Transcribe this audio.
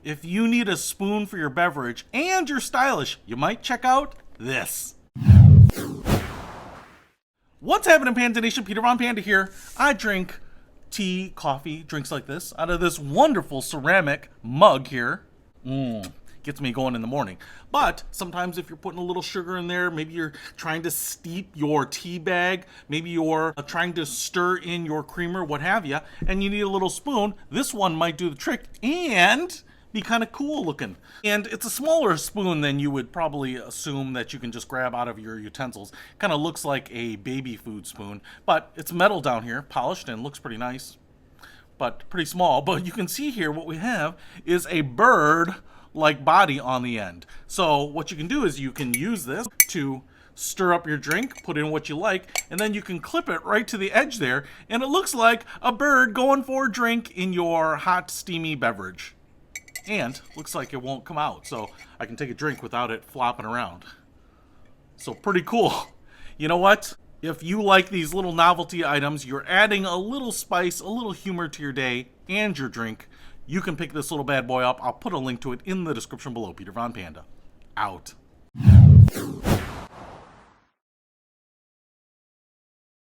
If you need a spoon for your beverage and you're stylish, you might check out this. What's happening, Panda Nation? Peter Von Panda here. I drink tea, coffee, drinks like this out of this wonderful ceramic mug here. Gets me going in the morning. But sometimes if you're putting a little sugar in there, maybe you're trying to steep your tea bag, maybe you're trying to stir in your creamer, what have you, and you need a little spoon, this one might do the trick and be kind of cool looking. And it's a smaller spoon than you would probably assume that you can just grab out of your utensils. Kind of looks like a baby food spoon, but it's metal down here, polished, and looks pretty nice, but pretty small. But you can see here what we have is a bird like body on the end. So what you can do is you can use this to stir up your drink, put in what you like, and then you can clip it right to the edge there, and it looks like a bird going for a drink in your hot, steamy beverage. And looks like it won't come out, so I can take a drink without it flopping around. So pretty cool. You know what? If you like these little novelty items, you're adding a little spice, a little humor to your day and your drink, you can pick this little bad boy up. I'll put a link to it in the description below. Peter Von Panda, out.